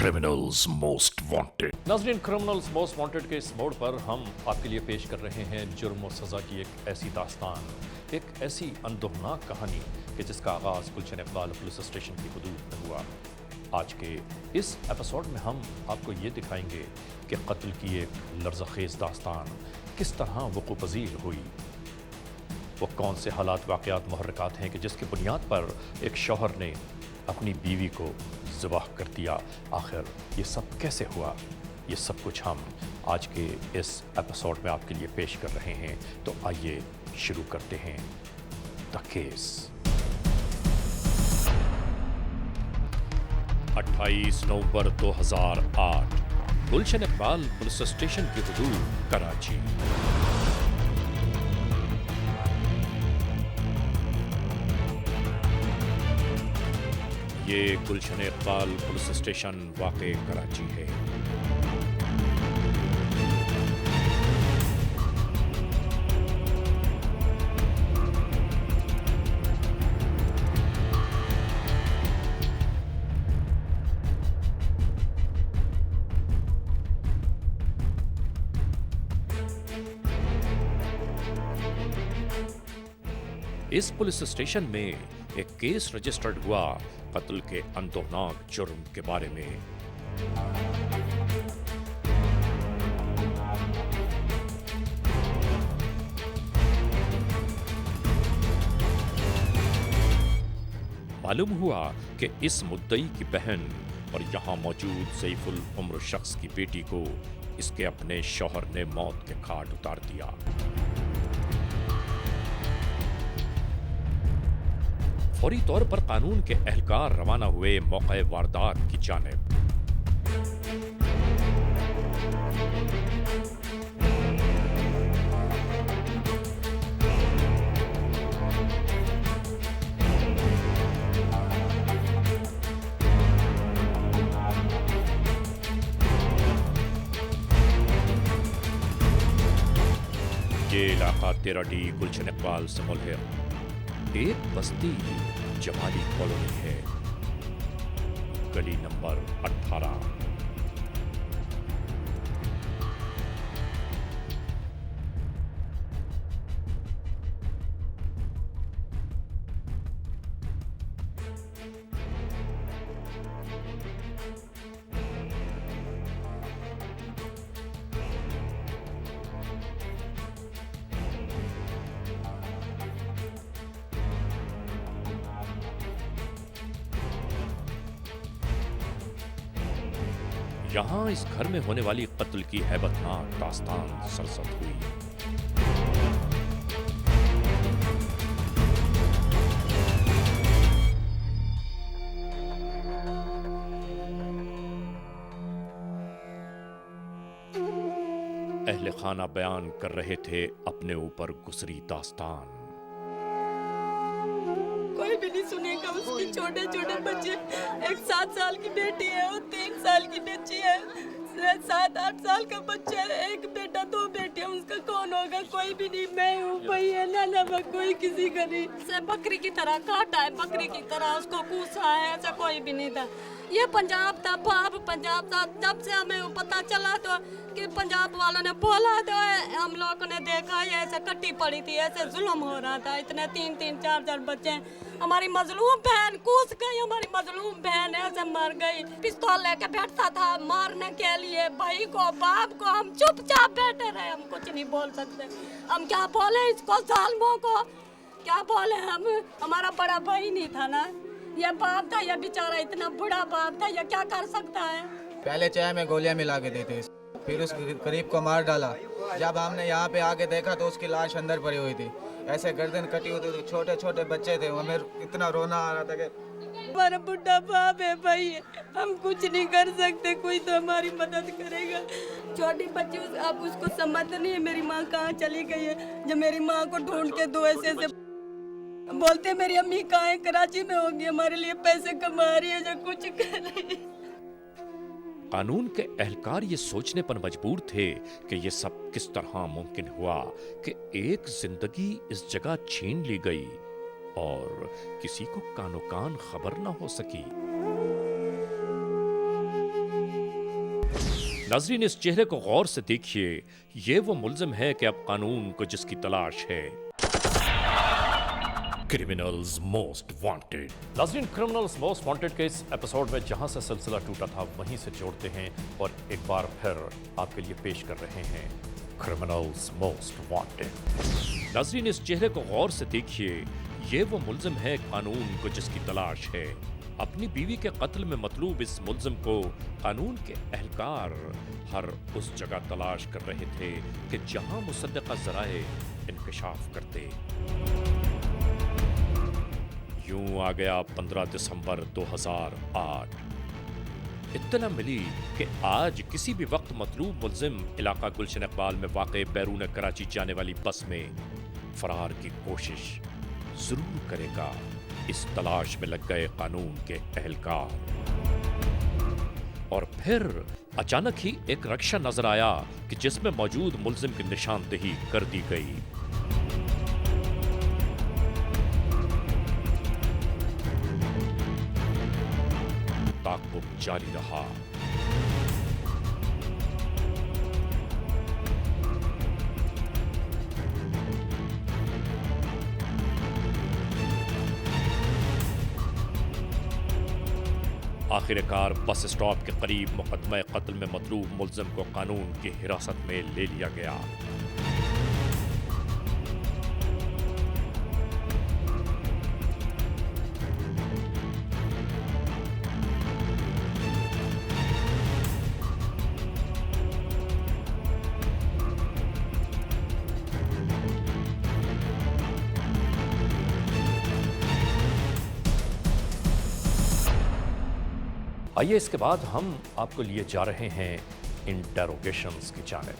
Criminals most wanted. नाज़रीन, criminals most wanted के इस मोड़ पर हम आपके लिए पेश कर रहे हैं जुर्म और सज़ा की एक ऐसी दास्तान, एक ऐसी अंदोहनाक कहानी कि जिसका आगाज़ गुलशन इकबाल पुलिस स्टेशन की हदूद में हुआ। आज के इस एपिसोड में हम आपको ये दिखाएंगे कि कत्ल की एक लर्ज़खेज़ दास्तान किस तरह वक़ू पज़ीर हुई। वो कौन से हालात वाक़यात मुहर्रिकात हैं कि जिसकी बुनियाद पर एक शौहर ने अपनी बीवी को ज़िबाह कर दिया। आखिर ये सब कैसे हुआ, ये सब कुछ हम आज के इस एपिसोड में आपके लिए पेश कर रहे हैं। तो आइए शुरू करते हैं the case. 28 November 2008, Gulshan Iqbal police station की हदूद कराची। ये गुलशन इकबाल पुलिस स्टेशन वाक़े कराची है। इस पुलिस स्टेशन में एक केस रजिस्टर्ड हुआ कत्ल के अंदोहनाक जुर्म के बारे में। मालूम हुआ कि इस मुद्दई की बहन और यहां मौजूद सैफुल उम्र शख्स की बेटी को इसके अपने शौहर ने मौत के घाट उतार दिया। फौरी तौर पर कानून के एहलकार रवाना हुए मौके वारदात की जानिब। ये इलाका 13D गुलशन इकबाल से मुल्हिक एक बस्ती जमाली कॉलोनी है, गली नंबर 18। यहां इस घर में होने वाली कत्ल की हैबतनाक दास्तान सरसद हुई। अहले खाना बयान कर रहे थे अपने ऊपर गुजरी दास्तान। कोई भी नहीं सुनेगा। उसके छोटे छोटे बच्चे, एक 7 साल की बेटी है और 3 साल की बच्ची है, 7-8 साल का बच्चा है, एक बेटा 2 बेटियां। उसका कौन होगा? कोई भी नहीं। मैं हूँ, भाई है, नाना, कोई किसी का नहीं। से बकरी की तरह काटा है, बकरी की तरह उसको कूसा है, ऐसा कोई भी नहीं था। ये पंजाब था, बाप पंजाब था। जब से हमें पता चला तो कि पंजाब वालों ने बोला तो हम लोगों ने देखा ये ऐसे कट्टी पड़ी थी, ऐसे जुल्म हो रहा था। इतने 3-3, 4-4 बच्चे। हमारी मजलूम बहन कूद गई, हमारी मजलूम बहन ऐसे मर गई। पिस्तौल लेके बैठता था मारने के लिए भाई को, बाप को। हम चुपचाप बैठे रहे, हम कुछ नहीं बोल सकते। हम क्या बोले इसको, जालिमों को क्या बोले हम? हमारा बड़ा भाई नहीं था ना, ये बाप था, ये बेचारा इतना बुरा बाप था, ये क्या कर सकता है? पहले चाय में गोलियां मिला के देते, फिर उस गरीब को मार डाला। जब हमने यहाँ पे आके देखा तो उसकी लाश अंदर पड़ी हुई थी, ऐसे गर्दन कटी हुई थी, छोटे छोटे बच्चे थे। हमें इतना रोना आ रहा था कि हमारा बुढ़ा बाप है भाई, हम कुछ नहीं कर सकते, कोई तो हमारी मदद करेगा। छोटी बच्ची अब उसको समझ नहीं है मेरी माँ कहाँ चली गई है। जब मेरी माँ को ढूंढ के दो ऐसे बोलते मेरी अम्मी कहाँ है, कराची में होगी, हमारे लिए पैसे कमा रही है, जो कुछ कर रही है। कानून के एहलकार ये सोचने पर मजबूर थे कि ये सब किस तरह मुमकिन हुआ कि एक जिंदगी इस जगह छीन ली गई और किसी को कानो कान खबर न हो सकी। नाजरीन, इस चेहरे को गौर से देखिए, ये वो मुल्जिम है कि अब कानून को जिसकी तलाश है। Criminals most wanted. नाजरीन, क्रिमिनल्स मोस्ट वांटेड के इस एपिसोड में जहां से सिलसिला टूटा था वहीं से जोड़ते हैं और एक बार फिर आपके लिए पेश कर रहे हैं क्रिमिनल्स मोस्ट वांटेड। नाजरीन, इस चेहरे को गौर से देखिए, ये वो मुल्जिम है कानून को जिसकी तलाश है। अपनी बीवी के कत्ल में मतलूब इस मुल्जिम को कानून के एहलकार हर उस जगह तलाश कर रहे थे कि जहां मुसद्दक़ा ज़राए इंकशाफ करते। यूं आ गया 15 दिसंबर 2008। इत्तला मिली कि आज किसी भी वक्त मतलूब मुल्जिम इलाका गुलशन इकबाल में वाक़े बैरून कराची जाने वाली बस में फरार की कोशिश जरूर करेगा। इस तलाश में लग गए कानून के एहलकार और फिर अचानक ही एक रक्षा नजर आया कि जिसमें मौजूद मुल्जिम की निशानदेही कर दी गई। ताक़ुब जारी रहा। आखिरकार बस स्टॉप के करीब मुकदमा कत्ल में मतलूब मुल्जिम को कानून की हिरासत में ले लिया गया। आइए इसके बाद हम आपको लिए जा रहे हैं इंटेरोगेशंस की जानिब।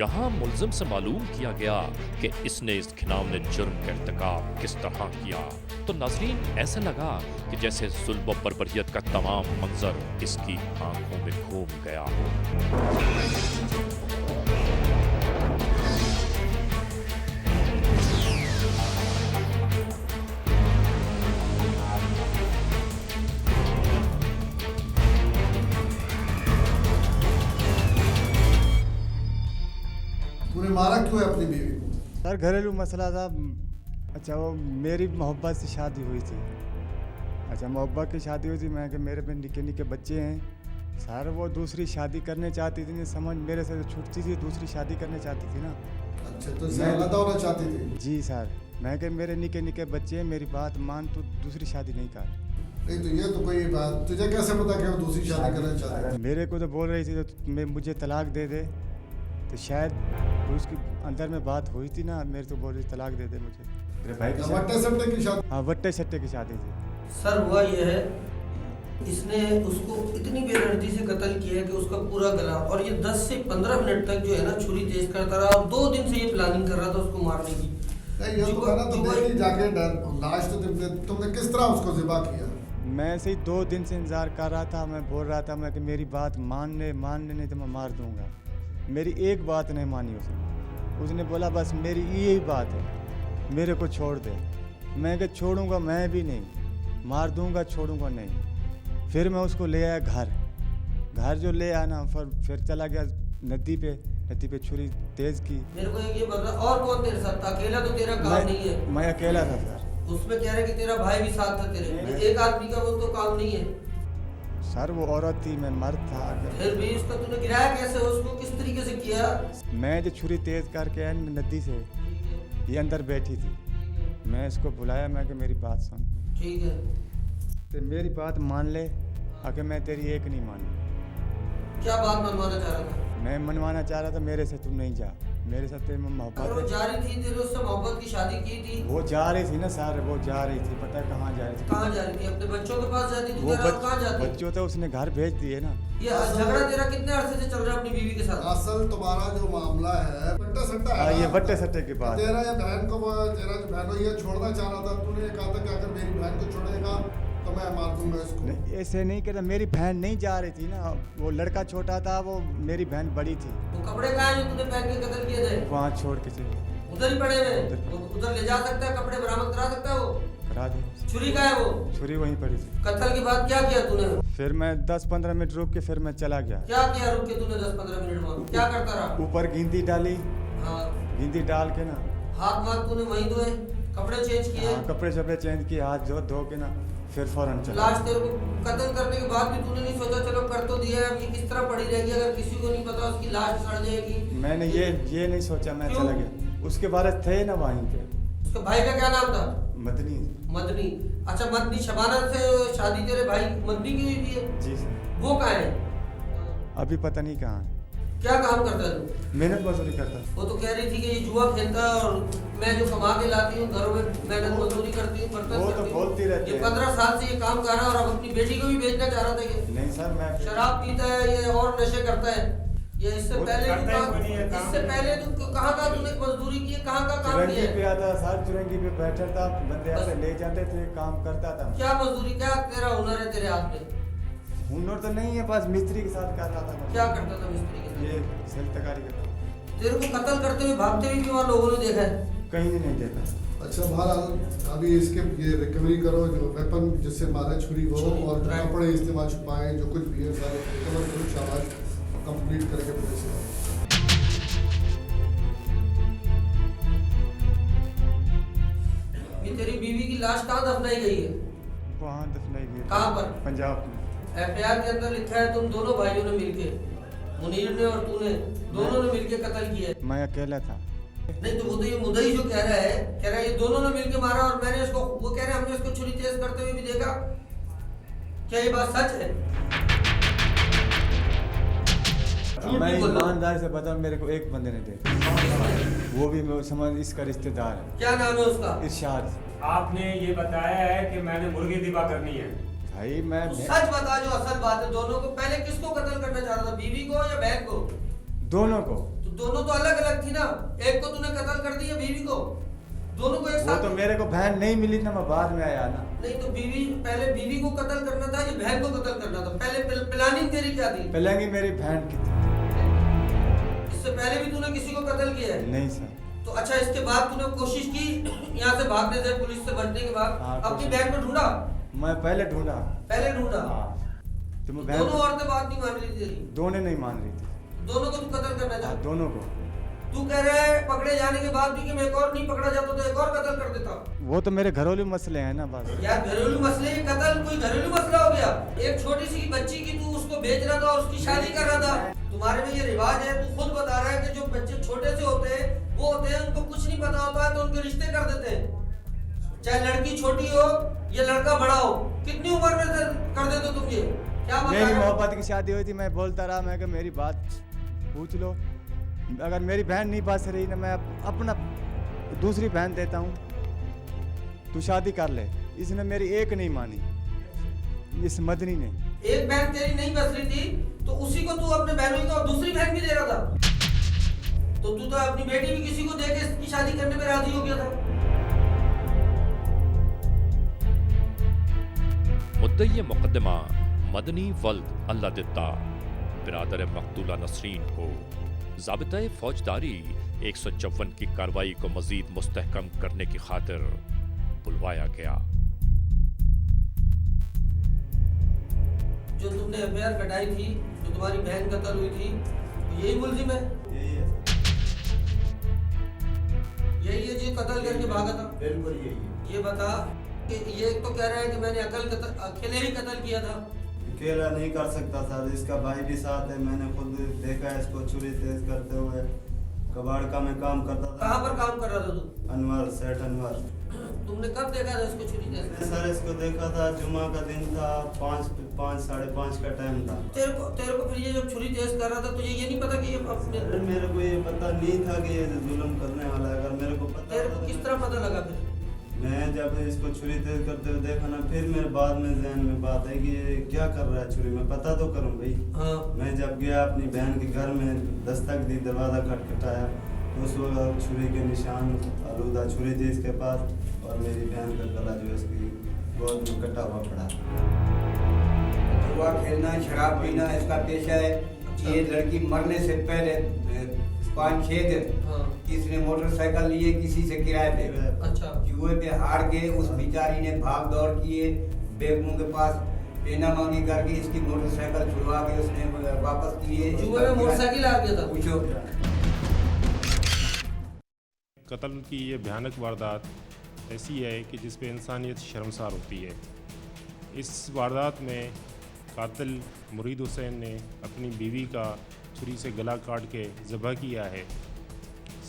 यहां मुल्जिम से मालूम किया गया कि इसने इस घिनौने जुर्म का इर्तिकाब किस तरह किया, तो नाज़रीन ऐसा लगा कि जैसे जुल्म व बर्बरियत का तमाम मंजर इसकी आंखों में घूम गया हो। मारा क्यों है अपनी बीवी को? सर घरेलू मसला था। अच्छा, वो मेरी मोहब्बत से शादी हुई थी। अच्छा, मोहब्बत की शादी हुई थी। मैं कि मेरे पे निके निके बच्चे हैं सर। वो दूसरी शादी करने चाहती थी, समझ मेरे से छूटती थी, दूसरी शादी करने चाहती थी ना। अच्छा, तो इससे अलग होना चाहती थी? जी सर। मैं कि मेरे निके निके बच्चे हैं, मेरी बात मान, तो दूसरी शादी नहीं कर। नहीं तो ये तो कोई बात, तुझे कैसे पता कि वो दूसरी शादी करना चाहती है? मेरे को तो बोल रही थी तो मुझे तलाक दे दे, तो शायद उसके अंदर में बात हुई थी ना। मेरे तो बोल रही तलाक दे दे मुझे। मेरे भाई की वट्टे सट्टे की शादी? हाँ, वट्टे सट्टे की शादी थी। सर हुआ ये है, इसने उसको इतनी बेदर्दी से कत्ल किया है कि उसका पूरा गला, और ये 10 से 15 मिनट तक जो है ना छुरी तेज करता रहा, और 2 दिन से ये प्लानिंग कर रहा था उसको मारने की। ये तो कहना तो देखी जाके लाश तो तुमने किस तरह उसको ज़िबा किया? मैं ऐसे ही 2 दिन से इंतज़ार कर रहा था। मैं बोल रहा था मैं कि मेरी बात मान ले नहीं तो मैं मार दूंगा। मेरी एक बात नहीं मानी उसने बोला बस मेरी यही बात है, मेरे को छोड़ दे। मैं कि छोड़ूंगा मैं भी नहीं, मार दूंगा, छोड़ूंगा नहीं। फिर मैं उसको ले आया घर जो ले आया ना, फिर चला गया नदी पे छुरी तेज की। मेरे को ये बता, और कौन तेरे साथ था? अकेला तो तेरा काम नहीं है। मैं अकेला था सर। उसमें कह रहे कि तेरा भाई भी साथ था तेरे, एक आदमी का वो तो काम नहीं है सर। वो औरत थी, मैं मर्द था। फिर भी उसका तूने गिराया कैसे? उसको किस तरीके से किया? मैं जो छुरी तेज करके आया नदी से, ये अंदर बैठी थी। मैं इसको बुलाया, मैं कि मेरी बात सुन। ठीक है, तो मेरी बात मान ले, आके मैं तेरी एक नहीं मानी। क्या बात मनवाना चाह रहा था? मैं मनवाना चाह रहा था मेरे से तू नहीं जा, मेरे साथ तेरी मोहब्बत वो जा रही थी, तेरे उससे मोहब्बत की शादी की थी। वो जा रही थी ना सर, वो जा रही थी। पता है कहाँ जा रही थी? कहाँ जा रही थी? अपने बच्चों के पास जाती थी। वो कहाँ जाती? बच्चों तो उसने घर भेज दिए ना। ये झगड़ा तेरा कितने अरसे से चल रहा है अपनी बीवी के साथ? असल तुम्हारा जो मामला है वट्टे सट्टा है। ये वट्टे सट्टे की बात। तेरा ये बहन को ये छोड़ना चाह रहा था, तूने कहा था कि अगर मेरी बहन को छोड़ेगा तो मैं मार दूंगा इसको। नहीं, ऐसे नहीं कहता। मेरी बहन नहीं जा रही थी ना, वो लड़का छोटा था, वो मेरी बहन बड़ी थी। वो कपड़े कहाँ हैं जो तूने पहन के कत्ल किए थे? वहाँ छोड़ के चले। उधर ही पड़े हुए। उधर ले जा सकता है, कपड़े बरामद करा सकता है वो? करा दी। छुरी का है वो? छुरी वहीं पड़ी थी। कत्ल के बाद क्या किया तूने? फिर मैं 10-15 मिनट रुक के फिर मैं चला गया। क्या किया रुक के तूने 10-15 मिनट में? क्या करता रहा? ऊपर गिनती डाली, हाँ। गिनती डाल के ना हाथ वाथ तूने वहीं धोए, कपड़े चेंज किए? हाँ, कपड़े शपड़े चेंज किए, हाथ धो के ना फिर फौरन चला। लाश तेरे को कत्ल करने के बाद भी तूने नहीं सोचा चलो कर तो दिया है, अब ये किस तरह पड़ी रहेगी, अगर किसी को नहीं पता उसकी लाश सड़ जाएगी? मैंने ये नहीं सोचा, मैं क्यों? चला गया। उसके बारे थे ना वहीं पे। उसके भाई का क्या नाम था? मदनी। मदनी। अच्छा, मदनी शबाना से शादी तेरे भाई मदनी की हुई थी है? जी सर। वो कहाँ है? अभी पता नहीं कहाँ है। क्या काम करता है तू? मेहनत मजदूरी करता। वो तो कह रही थी कि ये जुआ खेलता है और मैं जो कमा के लाती हूँ घरों में मेहनत मजदूरी करती हूँ, बर्तन वो तो करती हूँ। बोलती रहती ये है। 15 साल से ये काम कर रहा है और अब अपनी बेटी को भी भेजना चाह रहा था ये। नहीं सर, मैं शराब पीता है ये और नशे करता है ये। इससे वो पहले करता ही कोई नहीं है तू काम। इससे पहले तू कहाँ तूने मजदूरी की है, कहाँ का काम चुरंगी किया पे है? आता सर, चुरंगी पे बैठा था, बंदे ऐसे ले जाते थे, काम करता था। क्या मजदूरी, क्या तेरा हुनर है तेरे हाथ में? हुनर तो नहीं है, बस मिस्त्री के साथ कर रहा था मैं। क्या करता था मिस्त्री के साथ? ये सेल्तकारी करता था। तेरे को कत्ल करते हुए भागते हुए भी वहाँ लोगों ने देखा है? कहीं नहीं देखा। अच्छा बहरहाल अभी इसके ये रिकवरी करो, जो वेपन जिससे मारा छुरी हो छुरी, और जो राइट। कपड़े इस्तेमाल छुपाए जो कुछ भी है सारे रिकवर करो, शाबाश, कंप्लीट करके पुलिस से। ये तेरी बीवी की लाश कहाँ दफनाई गई है? वहाँ दफनाई गई। कहाँ पर? पंजाब में। FIR के अंदर लिखा है तुम दोनों भाइयों ने मिलके, मुनीर ने और तूने, दोनों ने मिलके कत्ल किया है। मैं अकेला था। नहीं तो वो तो ये मुद्दई जो कह रहा है ये दोनों ने मिलके मारा और मैंने इसको, वो कह रहे हैं हमने इसको छुरी तेज करते हुए भी देखा। क्या ये बात सच है? झूठ मैं नहीं बोल रहा। ईमानदार से बताऊं, मेरे को एक बंदे ने देखा, वो भी मैं समझ इसका रिश्तेदार है। क्या नाम है उसका? इरशाद। आपने ये बताया है कि मैंने मुर्गी दिबा करनी है। भाई मैं तू सच बता जो असल बात है। दोनों को पहले किसको कत्ल करना चाह रहा था, बीवी को या बहन को? दोनों को। तो दोनों तो अलग अलग थी ना, एक को तूने कत्ल कर दिया, बीवी को, दोनों को एक वो साथ। तो मेरे को बहन नहीं मिली ना, मैं बाद में आया ना। नहीं तो बीवी, पहले बीवी को कत्ल करना था या बहन को कत्ल करना था? पहले प्लानिंग तेरी क्या थी? पहले मेरी बहन की थी। इससे पहले भी तूने किसी को कत्ल किया है? नहीं सर। तो अच्छा, इसके बाद तूने कोशिश की यहाँ से भागने से, पुलिस से बचने के बाद हाँ, अपनी कोशिश। बहन को ढूंढा? मैं पहले ढूंढा। पहले ढूंढा? हाँ। तो मैं दोनों बहन, औरतें बात नहीं मान रही थी तेरी? दोनों नहीं मान रही थी। दोनों को तू कत्ल करना हाँ, चाहता? दोनों को। तू कह रहा है पकड़े जाने के बाद भी कि मैं एक और नहीं पकड़ा जाता तो एक और कत्ल कर देता। वो तो मेरे घरेलू मसले हैं ना बस। यार घरेलू मसले, ये कत्ल कोई घरेलू मसला हो गया? एक छोटी सी बच्ची की तू उसको भेज रहा था और उसकी शादी कर रहा था। तुम्हारे में ये रिवाज है, तू खुद बता रहा है कि जो बच्चे छोटे से होते हैं वो होते हैं, उनको कुछ नहीं पता होता है तो उनके रिश्ते कर देते हैं, चाहे लड़की छोटी हो या लड़का बड़ा हो। कितनी उम्र में से कर देते तुम ये? क्या बता मेरी रहे हो? मोहब्बत की शादी हुई थी, मैं बोलता रहा, मैं कि मेरी बात पूछ लो, अगर मेरी बहन नहीं पास रही ना, मैं अपना दूसरी बहन देता हूँ, तू शादी कर ले। इसने मेरी एक नहीं मानी, इस मदनी ने। एक बहन तेरी नहीं बच रही थी तो उसी को तू अपने बहनों को और दूसरी बहन भी दे रहा था, तो तू तो अपनी बेटी भी किसी को दे के इसकी शादी करने में राजी हो गया था। मुद्दई मुकदमा मदनी वल्द अल्लाह दित्ता बिरादर मकतूला नसरीन को ज़ाबिता फौजदारी 154 की कार्रवाई को मजीद मुस्तहकम करने की खातिर बुलवाया गया। जो तुमने FIR कटाई थी, जो तुम्हारी बहन कत्ल हुई थी, यही मुलजिम है? यही है जो कत्ल करके भागा था? बिल्कुल यही है। ये बता कि ये तो कह रहा है कि मैंने अकेले ही कत्ल किया था। अकेला नहीं कर सकता सर, इसका भाई भी साथ है, मैंने खुद देखा है इसको छुरी तेज करते हुए। कबाड़ का मैं काम करता था। कहाँ पर काम कर रहा था तू? अनवर, सेठ अनवर। तुमने कब देखा था इसको छुरी तेज करते? सर इसको देखा था, जुमा का दिन था, 5 साढ़े 5 का टाइम था। तेरे को फिर ये जब छुरी तेज कर रहा था तो ये नहीं पता कि ये अपने, अरे मेरे को ये पता नहीं था कि ये जुल्म करने वाला है। अगर मेरे को पता तेरे को होता किस तो तरह पता लगा फिर? मैं जब इसको छुरी तेज करते हुए देखा ना, फिर मेरे बाद में जहन में बात है कि ये क्या कर रहा है छुरी में, पता तो करूं भाई। हाँ। मैं जब गया अपनी बहन के घर में, दस्तक दी, दरवाज़ा खटखटाया, तो उस वक्त छुरी के निशान आलूदा छुरी थी इसके पास, और मेरी बहन का गला जो इसकी गोद में कटा हुआ पड़ा। जुआ खेलना, शराब पीना इसका पेशा है। ये लड़की मरने से पहले 5-6 दिन हाँ इसने मोटरसाइकिल लिए किसी से किराए पे, अच्छा जुए पे हार के उस बेचारी ने भाग दौड़ किए, बेगमों के पास पेना मांगी करके इसकी मोटरसाइकिल छुड़वा के उसने वापस किए। जुए में मोटरसाइकिल आ गया था। पूछो कत्ल की ये भयानक वारदात ऐसी है कि जिस पे इंसानियत शर्मसार होती है। इस वारदात में कातिल मुरीद हुसैन ने अपनी बीवी का छुरी से गला काट के ज़बह किया है।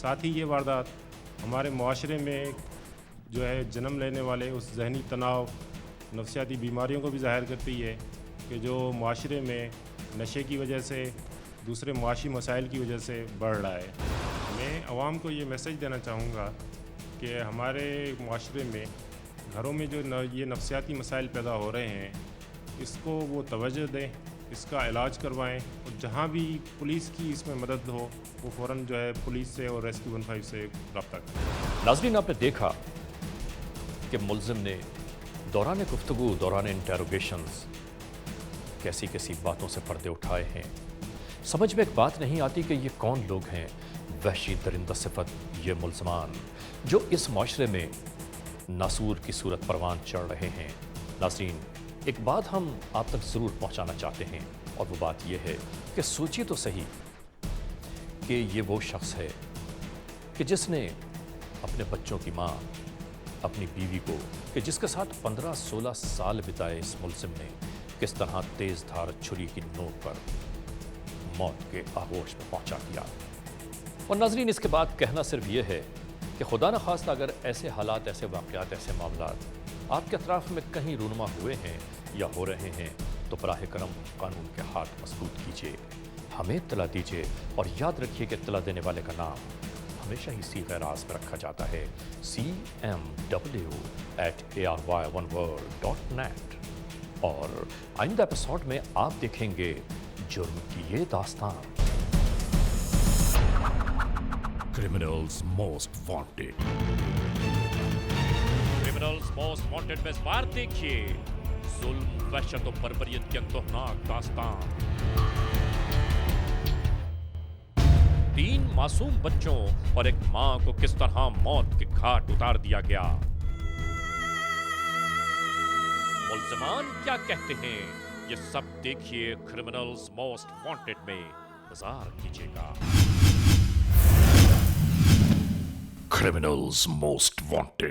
साथ ही ये वारदात हमारे मुआशरे में जो है जन्म लेने वाले उस जहनी तनाव, नफ्सियाती बीमारियों को भी ज़ाहिर करती है कि जो मुआशरे में नशे की वजह से, दूसरे मुआशी मसाइल की वजह से बढ़ रहा है। मैं आवाम को ये मैसेज देना चाहूँगा कि हमारे मुआशरे में घरों में जो ये नफ्सियाती मसाइल पैदा हो रहे हैं, इसको वो तवज्जो दें, इसका इलाज करवाएं, और जहाँ भी पुलिस की इसमें मदद हो वो फ़ौरन जो है पुलिस से और रेस्क्यू 15 से रब्ता करें। नाज़रीन, आपने देखा कि मुल्ज़िम ने दौरान गुफ्तगू, दौरान इंटेरोगेशंस कैसी कैसी बातों से पर्दे उठाए हैं। समझ में एक बात नहीं आती कि ये कौन लोग हैं, वहशी दरिंदा सिफत ये मुल्ज़मान जो इस माशरे में नासूर की सूरत परवान चढ़ रहे हैं। नाज़रीन, एक बात हम आप तक ज़रूर पहुंचाना चाहते हैं, और वो बात यह है कि सोचिए तो सही कि ये वो शख्स है कि जिसने अपने बच्चों की माँ, अपनी बीवी को, कि जिसके साथ 15-16 साल बिताए इस मुल्ज़िम ने, किस तरह तेज़ धार छुरी की नोक पर मौत के आगोश में पहुंचा दिया। और नाज़रीन, इसके बाद कहना सिर्फ ये है कि खुदा न खास्ता अगर ऐसे हालात, ऐसे वाक़यात, ऐसे मामलात आपके अतराफ़ में कहीं रूनुमा हुए हैं या हो रहे हैं, तो बराह करम कानून के हाथ मजबूत कीजिए, हमें इत्तला दीजिए, और याद रखिए कि इत्तला देने वाले का नाम हमेशा ही सीग़े राज़ में रखा जाता है, cmw@ary1word.net। और आइंदा एपिसोड में आप देखेंगे जुर्म की ये दास्तान। Criminals Most Wanted. Criminals most wanted में इस बार देखिए जुल्म, वहशत और बर्बरियत की अंतोहनाक दास्तान। 3 मासूम बच्चों और एक मां को किस तरह मौत के घाट उतार दिया गया। मुल्ज़िमान क्या कहते हैं, ये सब देखिए क्रिमिनल्स मोस्ट वांटेड में। इंतजार कीजिएगा। Criminals Most Wanted.